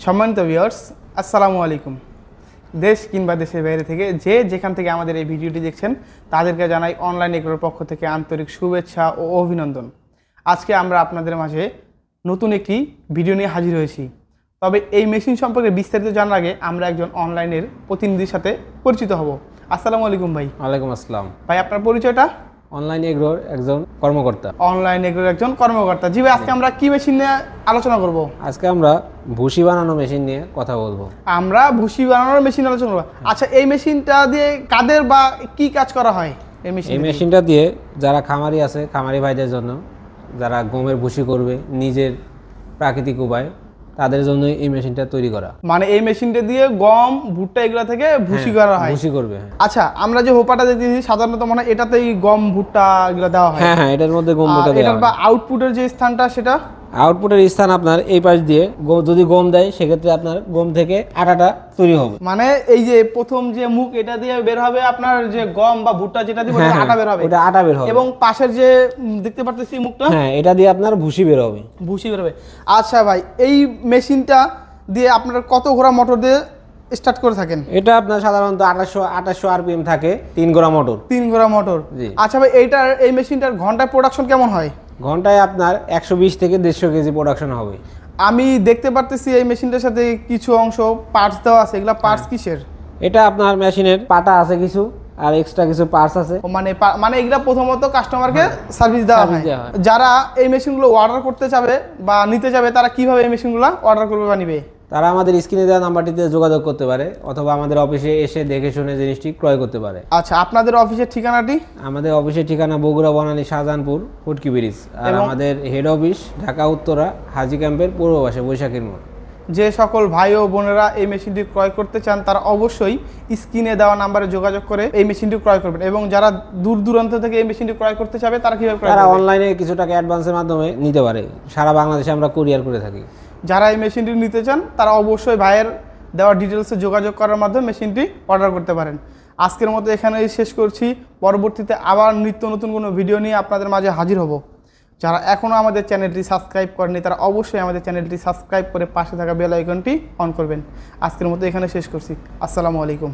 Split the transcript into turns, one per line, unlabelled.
সম্মানিত ভিউয়ার্স, আসসালামু আলাইকুম। দেশ কিংবা দেশের বাইরে থেকে যে যেখান থেকে আমাদের এই ভিডিওটি দেখছেন তাদেরকে জানাই অনলাইন এগ্রোর পক্ষ থেকে আন্তরিক শুভেচ্ছা ও অভিনন্দন। আজকে আমরা আপনাদের মাঝে নতুন একটি ভিডিও নিয়ে হাজির হয়েছি। তবে এই মেশিন সম্পর্কে বিস্তারিত জানার আগে আমরা একজন অনলাইনের প্রতিনিধির সাথে পরিচিত হব। আসসালামু আলাইকুম ভাই।
ওয়ালাইকুম আসসালাম।
ভাই, আপনার পরিচয়টা?
অনলাইন এগ্রোর একজন কর্মকর্তা।
অনলাইন এগ্রোর একজন কর্মকর্তা। জি ভাই, আজকে আমরা কি মেশিন নিয়ে আলোচনা করব?
আজকে আমরা ভুসি বানানো মেশিন নিয়ে কথা বলবো।
আমরা ভুসি বানানোর মেশিন আলোচনা করব। আচ্ছা, এই মেশিনটা দিয়ে কাদের বা কি কাজ করা হয়?
এই মেশিনটা দিয়ে যারা খামারি আছে, খামারি ভাইদের জন্য, যারা গমের ভুসি করবে নিজের প্রাকৃতিক উপায়, তাদের জন্য এই মেশিনটা তৈরি করা।
মানে এই মেশিনটা দিয়ে গম, ভুট্টা এগুলা থেকে ভুসি করা হয়।
ভুসি করবে।
আচ্ছা, আমরা যে হোপাটা দেখতেছি সাধারণত মনে হয় এটাতেই গম, ভুট্টা এগুলা দেওয়া হয়।
হ্যাঁ, এটার মধ্যে গম, ভুট্টা দেওয়া হয়।
এটা বা আউটপুটের যে স্থানটা সেটা
আউটপুটের স্থান আপনার এই পাশ দিয়ে যদি গম দেয় সেক্ষেত্রে আপনার গম থেকে আটাটা তৈরি হবে।
মানে এই যে প্রথম যে মুখ এটা দিয়ে বের হবে আপনার যে গম বা ভুট্টা যেটা দিয়ে আটা বের হবে।
ওটা আটা বের হবে।
এবং পাশের যে দেখতে পাচ্ছেন মুখটা,
হ্যাঁ, এটা দিয়ে আপনার ভুসি বের হবে।
ভুসি বের হবে। আচ্ছা ভাই, এই মেশিনটা দিয়ে আপনারা কত ঘোড়া মোটর দিয়ে স্টার্ট করে থাকেন?
এটা আপনার সাধারণত 2800 আরপিএম থাকে, 3 ঘোড়া মোটর।
3 ঘোড়া মোটর। আচ্ছা ভাই, এই মেশিনটার ঘন্টায় প্রোডাকশন কেমন হয়?
ঘন্টায় আপনার 120 থেকে 150 কেজি প্রোডাকশন হবে।
আমি দেখতে পারতেছি এই মেশিনটার সাথে কিছু অংশ পার্টস দেওয়া আছে। এগুলা পার্টস কিসের?
এটা আপনার মেশিনের পাটা আছে কিছু, আর এক্সট্রা কিছু পার্টস আছে।
মানে এগুলা প্রথমত কাস্টমারকে সার্ভিস দেওয়া হয়। যারা এই মেশিনগুলো অর্ডার করতে চাবে বা নিতে যাবে তারা কিভাবে এই মেশিনগুলো অর্ডার করবে বা নিবে?
তারা আমাদের স্ক্রিনে দেওয়া নাম্বারটিতে যোগাযোগ করতে পারে অথবা আমাদের অফিসে এসে দেখে শুনে জিনিসটি ক্রয় করতে পারে।
আচ্ছা, আপনাদের অফিসের ঠিকানাটি?
আমাদের অফিসের ঠিকানা বগুড়া বনানী শাহজাহানপুর ফুটকি ব্রিজ, আর আমাদের হেড অফিস ঢাকা উত্তরা হাজি ক্যাম্পের পূর্ব পাশে বৈশাখীর মোড়।
যে সকল ভাই ও বোনেরা এই মেশিনটি ক্রয় করতে চান তারা অবশ্যই স্ক্রিনে দেওয়া নাম্বারে যোগাযোগ করে এই মেশিনটি ক্রয় করবেন। এবং যারা দূর দূরান্ত থেকে এই মেশিনটি ক্রয় করতে চাবে তারা কিভাবে ক্রয় করবে?
তারা অনলাইনে কিছু টাকা অ্যাডভান্সের মাধ্যমে নিতে পারে। সারা বাংলাদেশে আমরা কুরিয়ার করে থাকি।
যারা এই মেশিনটি নিতে চান তারা অবশ্যই ভাইয়ের দেওয়া ডিটেলসে যোগাযোগ করার মাধ্যমে মেশিনটি অর্ডার করতে পারেন। আজকের মতো এখানেই শেষ করছি। পরবর্তীতে আবার নিত্য নতুন কোনো ভিডিও নিয়ে আপনাদের মাঝে হাজির হব। যারা এখনও আমাদের চ্যানেলটি সাবস্ক্রাইব করেনি তারা অবশ্যই আমাদের চ্যানেলটি সাবস্ক্রাইব করে পাশে থাকা বেল আইকনটি অন করবেন। আজকের মতো এখানে শেষ করছি। আসসালামু আলাইকুম।